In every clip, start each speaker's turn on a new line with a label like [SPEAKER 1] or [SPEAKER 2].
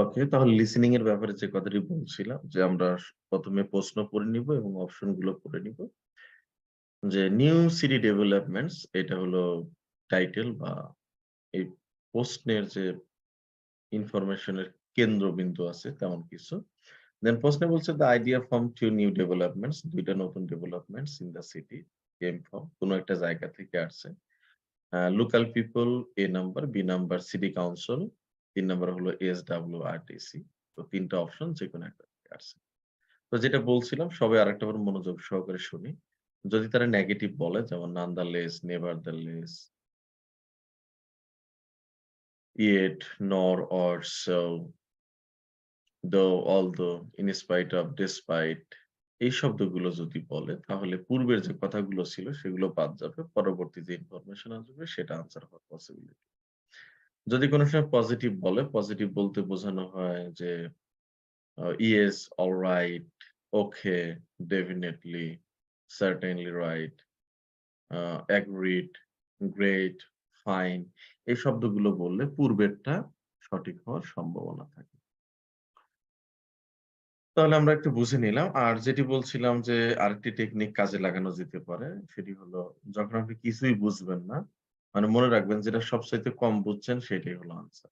[SPEAKER 1] ওকে, তাহলে লিসেনিং এর ব্যাপারে যে কথাটি বলছিলাম যে আমরা প্রথমে প্রশ্ন পড়ে নিব এবং অপশন গুলো পড়ে নিব। যে নিউ সিটি ডেভেলপমেন্টস এটা হলো টাইটেল বা এই প্রশ্নের যে ইনফরমেশনের কেন্দ্রবিন্দু আছে তেমন কিছু। দেন প্রশ্নে বলছে the idea from two new developments, ২ টা নতুন developments in the city came from কোন একটা জায়গা থেকে আসছে। Local people A number, B number city council, ৩ number হলো এসডব্লিউআরটিসি। তো ৩ টা অপশন যেকোনো একটা থেকে আসছে। তো যেটা বলছিলাম সবাই আরেকটাবার মনোযোগ সহকারে শুনি। যদি তারা নেগেটিভ বলে যেমন nonetheless, nevertheless, yet, nor, or, so, though, although, in spite of, despite এই শব্দগুলো যদি বলে তাহলে পূর্বের যে কথাগুলো ছিল সেগুলো বাদ যাবে। পরবর্তী যে ইনফরমেশন আসবে সেটা আনসার হওয়ার পসিবিলিটি। যদি কোনো সময় পজিটিভ বলে, পজিটিভ বলতে বোঝানো হয় যে yes, alright, okay, definitely, certainly right, agreed, great, fine এই শব্দগুলো বললে পূর্বেরটা সঠিক হওয়ার সম্ভাবনা থাকে। তাহলে আমরা একটু বুঝে নিলাম। আর যেটি বলছিলাম যে আরেকটি টেকনিক কাজে লাগানো যেতে পারে সেটি হলো যখন আপনি কিছুই বুঝবেন না, মানে মনে রাখবেন যেটা সবচাইতে কম বুঝছেন সেটাই হলো আনসার।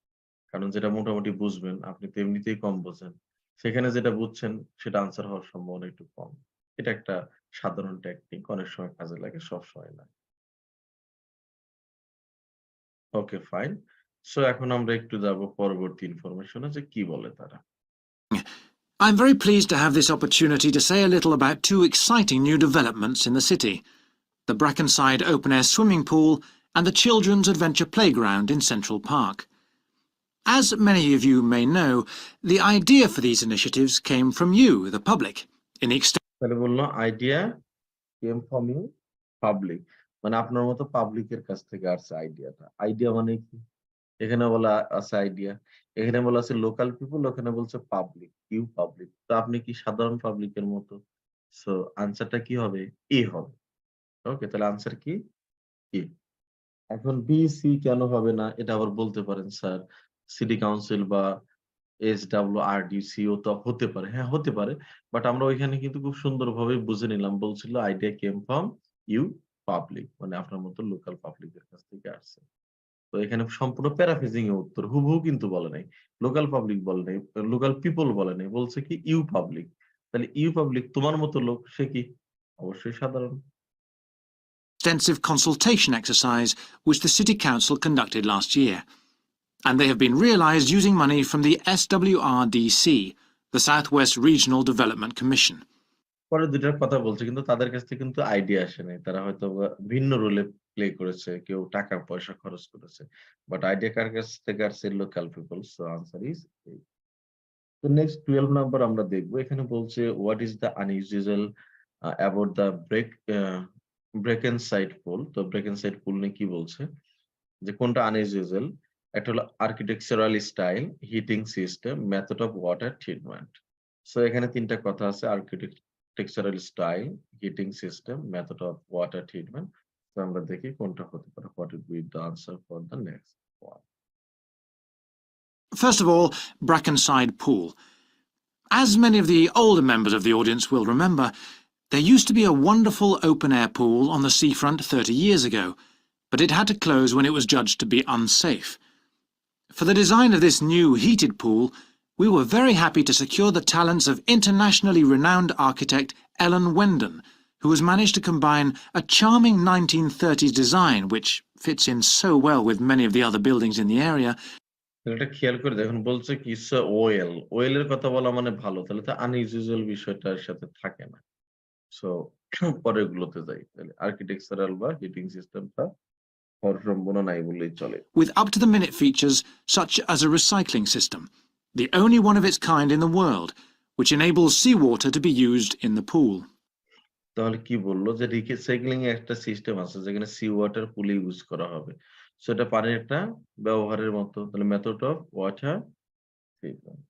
[SPEAKER 1] কারণ যেটা মোটামুটি বুঝবেন আপনি তো এমনিতেই কম বোঝেন। সেখানে যেটা বুঝছেন সেটা আনসার হওয়ার সম্ভাবনা একটু কম। এটা একটা সাধারণ টেকনিক, অনেক সময় কাজে লাগে, সবসময় না। ওকে, ফাইন। সো এখন আমরা একটু যাব পরবর্তী ইনফরমেশনে যে কি বলে তারা।
[SPEAKER 2] I'm very pleased to have this opportunity to say a little about two exciting new developments in the city: the Brackenside open-air swimming pool and the Children's Adventure Playground in Central Park. As many of you may know, the idea for these initiatives came from you, the public, in the extent
[SPEAKER 1] তাহলে বলল idea came from you public, মানে আপনার মতো পাবলিকের কাছ থেকে আসছে আইডিয়াটা। আইডিয়া মানে কি? এখানে বলা আছে আইডিয়া, এখানে বলা আছে লোকাল পিপল, ওখানে বলছে পাবলিক, ইউ পাবলিক। তো আপনি কি সাধারণ পাবলিকের মতো? সো আনসারটা কি হবে? এ হবে। ওকে, তাহলে আনসার কি? এ। এখন বি, সি কেন হবে না? এটা আবার বলতে পারেন স্যার সিটি কাউন্সিল বা এসডব্লিউআরডিসি ও তো হতে পারে। হ্যাঁ, হতে পারে। বাট আমরা ওইখানে কিন্তু খুব সুন্দরভাবে বুঝে নিলাম। বলছিল idea came from you public, মানে আপনার মতো লোকাল পাবলিকের কাছ থেকে আসছে। তো এখানে সম্পূর্ণ প্যারাফ্রেজিং এর উত্তর। হুবহু কিন্তু বলে নাই। লোকাল পাবলিক বলে নাই, লোকাল পিপল বলে নাই। বলছে কি ইউ পাবলিক। তাহলে ইউ পাবলিক তোমার মতো লোক সে কি? অবশ্যই সাধারণ।
[SPEAKER 2] extensive consultation exercise which the City Council conducted last year, and they have been realised using money from the SWRDC, the South West Regional Development Commission.
[SPEAKER 1] পরে ২ টার কথা বলছে কিন্তু তাদের কাছ থেকে কিন্তু আইডিয়া আসে নাই। তারা হয়তোবা ভিন্ন রোলে প্লে করেছে। কেউ টাকা-পয়সা খরচ করেছে। বাট আইডিয়া কার কাছ থেকে আসছে? Local people. So answer is A. তো নেক্সট 12 নাম্বার আমরা দেখব। এখানে বলছে what is the unusual about the Brackenside pool. তো ব্রেকেনসাইড পুল নিয়ে কি বলছে? যে কোনটা আনইউজুয়াল? একটা হলো architectural style, heating system, method of water treatment. So এখানে ৩ টা কথা আছে architectural style, heating system, method of water treatment. তো আমরা দেখি কোনটা হতে পারে। What will be the answer for the next one?
[SPEAKER 2] First of all, Brackenside Pool. As many of the older members of the audience will remember, there used to be a wonderful open-air pool on the seafront 30 years ago, but it had to close when it was judged to be unsafe. For the design of this new heated pool, we were very happy to secure the talents of internationally renowned architect Ellen Wendon, who has managed to combine a charming 1930s design, which fits in so well with many of the other buildings in the area.
[SPEAKER 1] এটা খেয়াল করে দেখুন বলছে কি well. ওয়েলের কথা বলা মানে ভালো। তাহলে তো আনইউজুয়াল বিষয়টার সাথে থাকে না। সো পরের গুলোতে যাই। তাহলে আর্কিটেকচারাল বা হিটিং সিস্টেমটা হওয়ার সম্ভাবনা নাই বললেই চলে।
[SPEAKER 2] With up-to-the-minute features such as a recycling system, the only one of its kind in the world, which enables seawater to be used in the pool.
[SPEAKER 1] তাহলে কি বলল যে রিসাইক্লিং এর একটা সিস্টেম আছে যেখানে সি ওয়াটার পুলে ইউজ করা হবে। সো এটা পানির একটা ব্যবহারের মতো। তাহলে method of water treatment.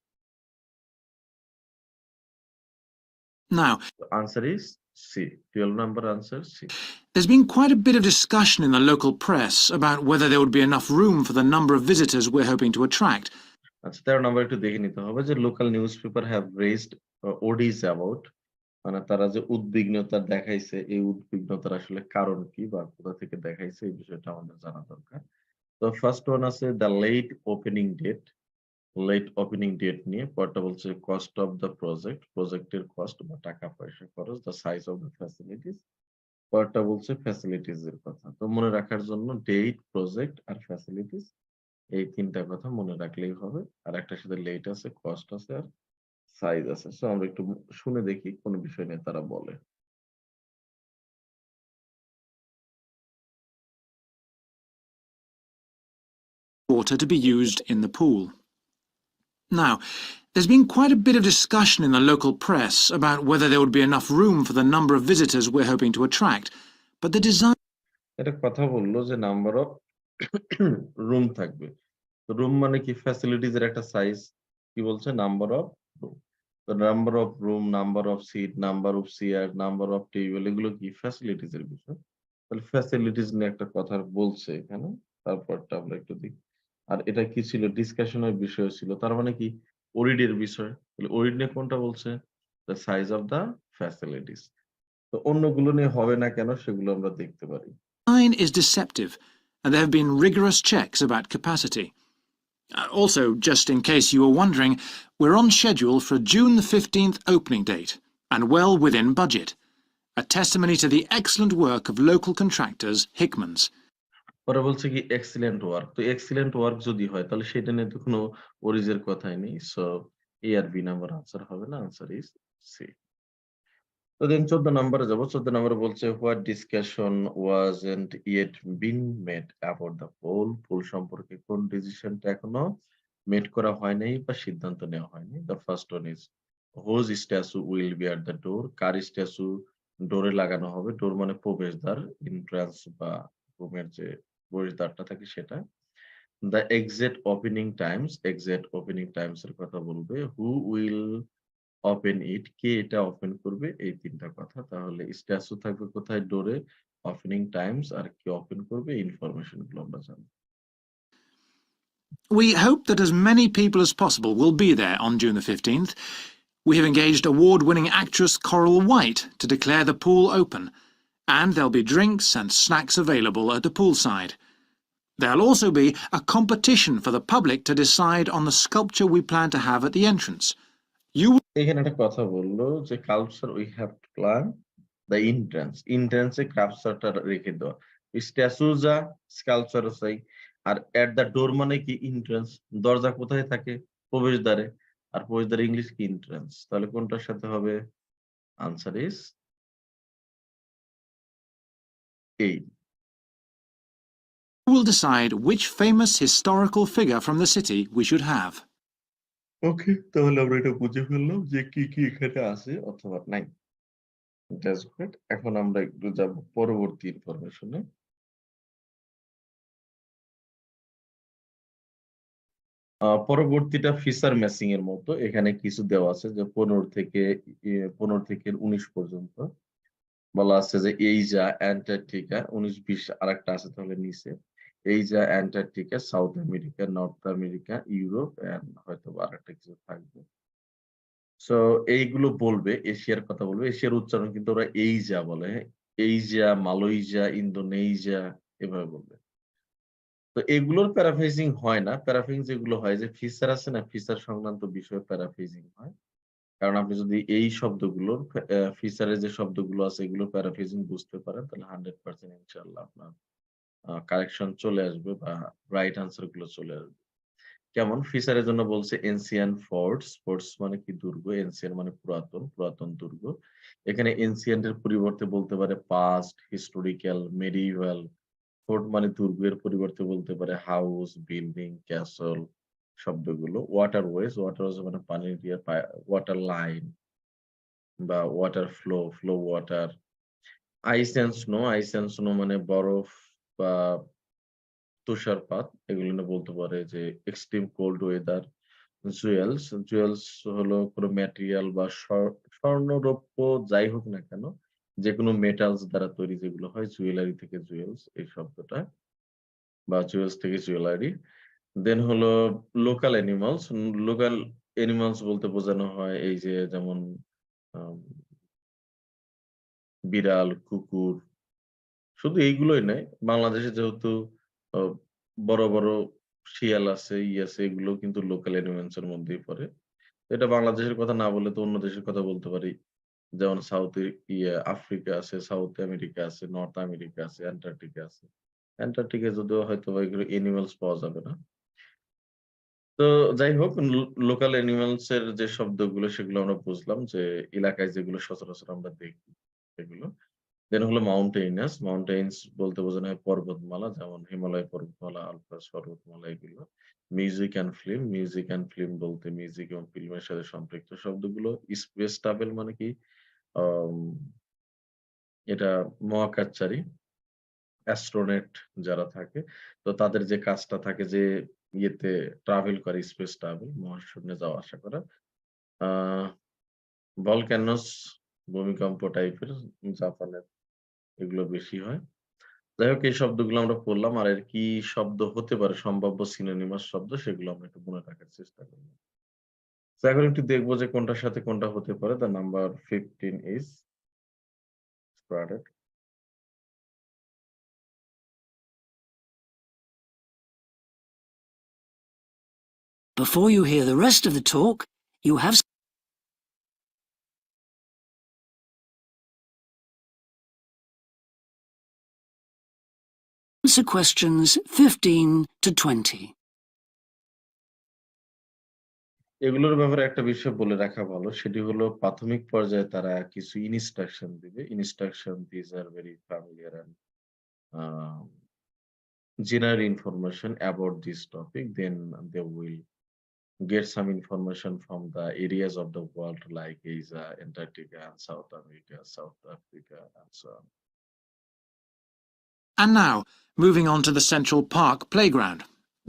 [SPEAKER 2] Now,
[SPEAKER 1] answer is C. 12 number answer C.
[SPEAKER 2] there's been quite a bit of discussion in the local press about whether there would be enough room for the number of visitors we're hoping to attract.
[SPEAKER 1] আচ্ছা 13 নম্বর একটু দেখে নিতে হবে যে local newspaper have raised odds about, মানে তারা যে উদ্বিগ্নতা দেখাইছে এই উদ্বিগ্নতার আসলে কারণ কি বা কোথা থেকে দেখাইছে এই বিষয়টা আমাদের জানা দরকার। তো ফার্স্ট ওয়ান আছে দ্য লেট ওপেনিং ডেট নিয়ে। পরেরটা বলছে কস্ট অফ দ্য প্রজেক্ট, প্রজেক্টের কস্ট বা টাকা পয়সা খরচ, the size of the facilities. পরেরটা বলছে ফ্যাসিলিটিস এর কথা। তো মনে রাখার জন্য ডেট, প্রজেক্ট আর ফ্যাসিলিটিস এই ৩ টা কথা মনে রাখলেই হবে। আর একটার সাথে লেট আছে, কস্ট আছে আর সাইজ আছে। সো আমরা একটু শুনে দেখি কোন বিষয় নিয়ে তারা বলে।
[SPEAKER 2] Water to be used in the pool. Now, there's been quite a bit of discussion in the local press about whether there would be enough room for the number of visitors we're hoping to attract, but the design
[SPEAKER 1] এটা কথা বলল যে number of room থাকবে। তো room মানে কি facilities এর একটা সাইজ। কি বলছে? Number of room. তো number of room, number of seat, number of chair, number of table এগুলো কি ফ্যাসিলিটিস এর বিষয়। তাহলে ফ্যাসিলিটিস নিয়ে একটা কথা বলছে এখানে। তারপরটা আমরা একটু দেখি। আর এটা কি ছিল? ডিসকাশন এর বিষয় ছিল। তার মানে কি? ওরিড এর বিষয়। তাহলে ওরিড নিয়ে কোনটা বলছে? The size of the facilities. তো অন্যগুলো নিয়ে হবে না কেন সেগুলো আমরা দেখতে পারি।
[SPEAKER 2] is deceptive, and there have been rigorous checks about capacity. Also, just in case you were wondering, we're on schedule for June the 15th opening date, and well within budget, a testimony to the excellent work of local contractors Hickman's.
[SPEAKER 1] ওরা বলছে কি excellent work. তো excellent work যদি হয় তাহলে সেটা নিয়ে তো কোনো ওরিজ এর কথাই নেই। সো এ আর বি নাম্বার আনসার হবে না। Answer is C. তো দেন 14 নম্বরে যাব। 14 নম্বরে বলছে what discussion wasn't yet been made about the poll. Poll সম্পর্কে কোন ডিসিশনটা এখনো মেড করা হয় নাই বা সিদ্ধান্ত নেওয়া হয়নি। The first one is whose statue will be at the door. কার স্ট্যাচু ডোরে লাগানো হবে। ডোর মানে প্রবেশদ্বার, এন্ট্রান্স বা রুমের যে প্রবেশদ্বারটা থাকে সেটা। দ্য এক্সাক্ট ওপেনিং টাইমস এর কথা বলবে। হু উইল ওপেন ইট, কে এটা ওপেন করবে, এই ৩ টা কথা। তাহলে স্ট্যাচু থাকবে কোথায়? ডোরে। ওপেনিং টাইমস আর কে ওপেন করবে এই ইনফরমেশন গুলো আমরা জানবো।
[SPEAKER 2] We hope that as many people as possible will be there on June the 15th. We have engaged award-winning actress Coral White to declare the pool open, and there'll be drinks and snacks available at the poolside. There'll also be a competition for the public to decide on the sculpture we plan to have at the entrance. You
[SPEAKER 1] এখানে একটা কথা বললো যে culture we have to plan the entrance. Entrance এ কালচারটা রেখে দেওয়া। Statue যা, স্কালচারও চাই। আর এট দ্য ডোর মানে কি? এন্ট্রান্স। দরজা কোথায় থাকে? প্রবেশদ্বারে। আর প্রবেশদ্বারে ইংলিশ কি? এন্ট্রান্স। তাহলে কোনটার সাথে হবে? আনসার ইস এই।
[SPEAKER 2] will decide which famous historical figure from the city we should have.
[SPEAKER 1] ওকে, তাহলে আমরা এটা বুঝে ফেললাম যে কি, কি এখানে আছে অথবা নাই। That's great. এখন আমরা একটু যাব পরবর্তী ইনফরমেশনে। পরবর্তীটা ফিচার ম্যাচিং এর মতো। এখানে কিছু দেওয়া আছে যে ১৫ থেকে ১৯ পর্যন্ত। বলা আছে যে এইজা, অ্যান্টার্কটিকা ১৯, ২০ আরেকটা আছে তাহলে নিচে। Asia, Antarctica, South America, North America, Europe and হয়তোবা আরেকটা কিছু থাকবে। সো এইগুলো বলবে, এশিয়ার কথা বলবে। এশিয়ার উচ্চারণ কিন্তু ওরা এইজা বলে, হ্যাঁ? এইজা, মালয়েশিয়া, ইন্দোনেশিয়া এভাবে বলবে। তো এগুলোর প্যারাফ্রেজিং হয় না। প্যারাফ্রেজিং যেগুলো হয় যে ফিচার আছে না? ফিচার সংক্রান্ত বিষয়ে প্যারাফ্রেজিং হয়। কারণ আপনি যদি এই শব্দগুলোর ফিচারের যে শব্দগুলো আছে এগুলো প্যারাফ্রেজিং বুঝতে পারেন তাহলে 100% ইনশাআল্লাহ আপনার কারেকশন চলে আসবে বা রাইট আনসার গুলো চলে আসবে। কেমন? ফিচারের জন্য বলছে এনসিয়েন্ট ফোর্টস। ফোর্টস মানে কি? দুর্গ। এনসিয়েন্ট মানে পুরাতন, পুরাতন দুর্গ। এখানে এনসিয়েন্ট এর পরিবর্তে বলতে পারে পাস্ট, হিস্টোরিক্যাল, মেডিইভাল। ফোর্ট মানে দুর্গের পরিবর্তে বলতে পারে হাউস, বিল্ডিং, ক্যাসল শব্দগুলো। ওয়াটারওয়েজ, ওয়াটারওয়েজ মানে পানির ইয়ে ওয়াটার লাইন বা water flow, flow water. Ice and snow মানে বরফ বা তুষারপাত। এগুলো নিয়ে বলতে পারে যে extreme cold weather. Jewels, jewels হলো কোনো ম্যাটেরিয়াল বা স্বর্ণ, রৌপ্য যাই হোক না কেন, যেকোনো মেটালস দ্বারা তৈরি যেগুলো হয় জুয়েলারি থেকে জুয়েলস এই শব্দটা বা জুয়েলস থেকে জুয়েলারি। দেন হলো লোকাল অ্যানিমালস। লোকাল অ্যানিমালস বলতে বোঝানো হয় এই যে যেমন আম বিড়াল, কুকুর শুধু এইগুলোই নয়। বাংলাদেশে যেহেতু আ বড়, বড় শিয়াল আছে, আছে এগুলোও কিন্তু লোকাল অ্যানিমালস এর মধ্যেই পড়ে। এটা বাংলাদেশের কথা না বলে তো অন্য দেশের কথা বলতে পারি। যেমন আফ্রিকা আছে, সাউথ আমেরিকা আছে, নর্থ আমেরিকা আছে, অ্যান্টার্কটিকা আছে। অ্যান্টার্কটিকায় যদিও হয়তোবা এগুলো অ্যানিমালস পাওয়া যাবে না। তো যাই হোক লোকাল অ্যানিমালস এর যে শব্দগুলো সেগুলো আমরা বুঝলাম যে এলাকায় যেগুলো সচরাচর আমরা দেখি সেগুলো। দেন হলো মাউন্টেইনাস। মাউন্টেইনস বলতে বোঝানো হয় পর্বতমালা যেমন হিমালয় পর্বতমালা, আল্পস পর্বতমালা এগুলো। Music and film. Music and film বলতে মিউজিক এবং ফিল্মের সাথে সম্পৃক্ত শব্দগুলো। স্পেস ট্রাভেল মানে কি? আম এটা মহাকাশচারী, অ্যাস্ট্রোনট যারা থাকে তো তাদের যে কাজটা থাকে যে ইয়েতে ট্রাভেল করে স্পেস ট্রাভেল মহাশূন্যে যাওয়া আসা করা। আ ভলক্যানোস ভূমিকম্প টাইপের জাপানের এগুলো বেশি হয়। যাই হোক এই শব্দগুলো আমরা পড়লাম। আর এর কি শব্দ হতে পারে সম্ভাব্য সিনোনিমাস শব্দ সেগুলো আমরা একটু মনে রাখার চেষ্টা করব। তো এখন একটু দেখব যে কোনটার সাথে কোনটা হতে পারে। The number 15 is started.
[SPEAKER 3] Before you hear the rest of the talk, you have answer questions 15 to 20.
[SPEAKER 1] এগুলোর ব্যাপারে একটা বিষয় বলে রাখা ভালো। সেটি হলো প্রাথমিক পর্যায়ে তারা কিছু ইনস্ট্রাকশন দিবে। Instruction these are very familiar and um, general information about this topic. Then they will get some information from the areas of the world like Asia, Antarctica, and South America, South Africa, and so on.
[SPEAKER 2] And now, moving on to the Central Park Playground,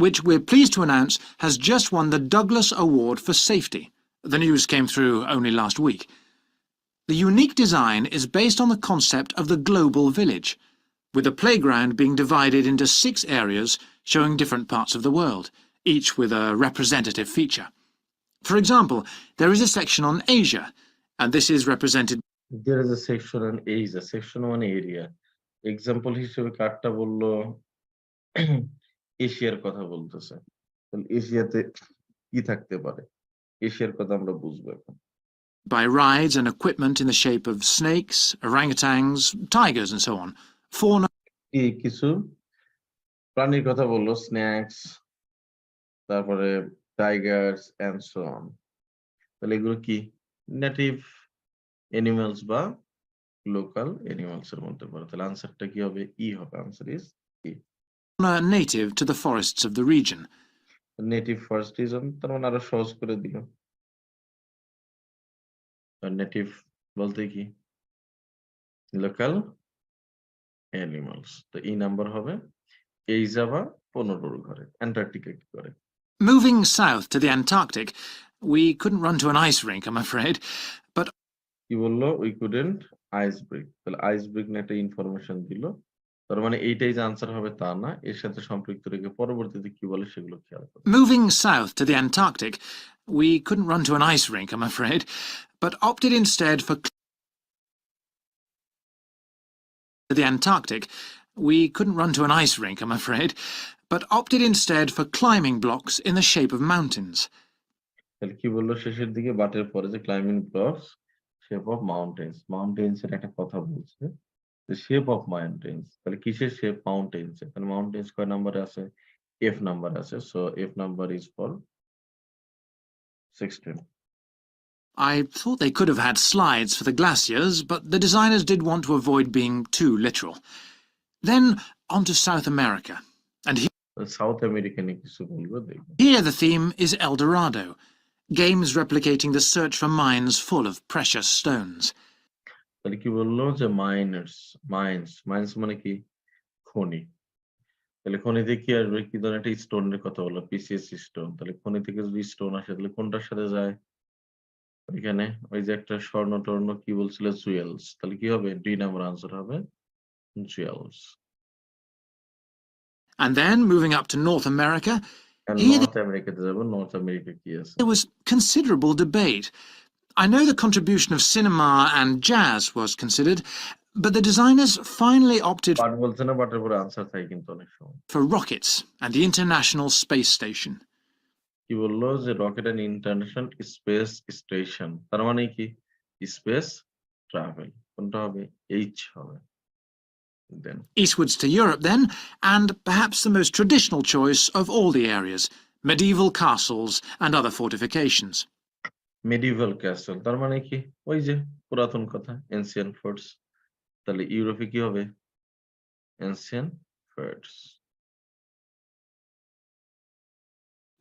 [SPEAKER 2] which we're pleased to announce has just won the Douglas Award for Safety. The news came through only last week. The unique design is based on the concept of the global village, with the playground being divided into 6 areas showing different parts of the world, each with a representative feature. For example, there is a section on Asia, and this is represented
[SPEAKER 1] There is a section on Asia, section on area. Example হিসেবে কার্ডটা বলল এশিয়ার কথা বলতেছে। তাহলে এশিয়াতে কি থাকতে পারে? এশিয়ার কথা আমরা বুঝবো এখন।
[SPEAKER 2] by rides and equipment in the shape of snakes, orangutans, tigers and so on. Fauna
[SPEAKER 1] কিছু প্রাণীর কথা বলল স্ন্যাকস, তারপরে টাইগার্স অ্যান্ড সো অন। তাহলে এগুলো কি? নেটিভ অ্যানিমালস বা লোকাল অ্যানিমালস এর মধ্যে পড়ে। তাহলে আনসারটা কি হবে? ই হবে। Answer is E.
[SPEAKER 2] native to the forests of the region.
[SPEAKER 1] Native forest reason তার মানে আরো সহজ করে দিল। আর নেটিভ বলতে কি? Local animals. তো ই নাম্বার হবে এইজা বা 15 ঘরে। অ্যান্টার্কটিকা কি করে?
[SPEAKER 2] Moving south to the Antarctic, we couldn't run to an ice rink, I'm afraid, but
[SPEAKER 1] কি বললো? We couldn't ice break. তাহলে আইস ব্রেক নিয়ে একটা ইনফরমেশন দিল। তার মানে এইটাই যে আনসার হবে তা না। এর সাথে সম্পৃক্ত রেখে পরবর্তীতে কি বলে সেগুলো খেয়াল করবে।
[SPEAKER 2] moving south to the Antarctic, we couldn't run to an ice rink, I'm afraid, but opted instead for the Antarctic. We couldn't run to an ice rink, I'm afraid, but opted instead for climbing blocks in the shape of mountains.
[SPEAKER 1] তাহলে কি বললো শেষের দিকে বাটের পরে যে climbing blocks shape of mountains. Mountains এর একটা কথা বলছে। যে শেপ অফ মাউন্টেন্স। তাহলে কিসের শেপ? মাউন্টেন্স। এখানে মাউন্টেন্স কয় নাম্বারে আছে? এফ নাম্বারে আছে। So F number is for 16.
[SPEAKER 2] I thought they could have had slides for the glaciers, but the designers did want to avoid being too literal. Then on to South America, and
[SPEAKER 1] South আমেরিকানে কিছু বলবো দেখবো।
[SPEAKER 2] here the theme is El Dorado, games replicating the search for mines full of precious stones.
[SPEAKER 1] তাহলে কি বললো? যে mines মানে কি? খনি। তাহলে খনিতে কি আসবে? কি ধরনের একটা স্টোনের কথা বললো? Precious stone. তাহলে খনি থেকে যদি স্টোন আসে তাহলে কোনটার সাথে যায়? ওইখানে ওই যে একটা স্বর্ণ-টর্ণ কি বলছিল? জুয়েলস। তাহলে কি হবে? 2 নাম্বার আনসার হবে jewels.
[SPEAKER 2] And then, moving up to North America,
[SPEAKER 1] And
[SPEAKER 2] Here
[SPEAKER 1] North America তে যাব, North America কি আছে?
[SPEAKER 2] there was considerable debate. I know the contribution of cinema and jazz was considered, but the designers finally opted
[SPEAKER 1] পাট বলছে না, পাটের পরে answer থাকে কিন্তু অনেক সময়।
[SPEAKER 2] for rockets and the International Space Station.
[SPEAKER 1] কি বললো যে rocket and international space station, তার মানে কি স্পেস ট্রাভেল, কোনটা হবে? এইচ হবে। দেন
[SPEAKER 2] Eastwards to Europe then, and perhaps the most traditional choice of all the areas, medieval castles and other fortifications.
[SPEAKER 1] Medieval castle, তার মানে কি ওই যে পুরাতন কথা এনসিয়েন্ট ফোর্টস, তাহলে ইউরোপে কি হবে? Ancient forts.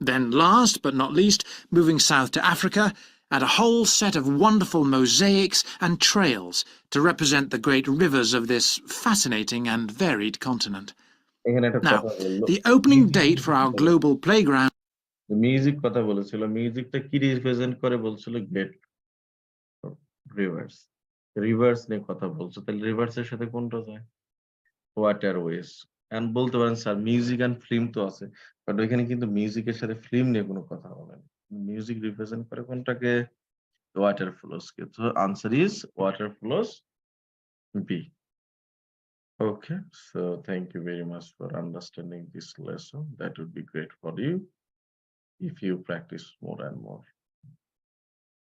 [SPEAKER 2] Then last but not least, moving south to Africa, and a whole set of wonderful mosaics and trails to represent the great rivers of this fascinating and varied continent.
[SPEAKER 1] এখানে একটা
[SPEAKER 2] Now,
[SPEAKER 1] কথা বললো,
[SPEAKER 2] the opening date for our global playground
[SPEAKER 1] music কথা বলেছিল, মিউজিকটা কি represent করে বলছিল? গ্রেট রিভার্স, রিভার্স নিয়ে কথা বলছো, তাহলে রিভার্স এর সাথে কোনটা যায়? ওয়াটারওয়েজ। এন্ড বলতে পারেন স্যার মিউজিক এন্ড ফিল্ম তো আছে, বাট ওইখানে কিন্তু মিউজিকের সাথে ফিল্ম নিয়ে কোনো কথা বলেন। মিউজিক রিপ্রেজেন্ট করে কোনটাকে? ওয়াটার ফ্লোস কে। তো answer is water flows B. Okay, so thank you very much for understanding this lesson. That would be great for you if you practice more and more.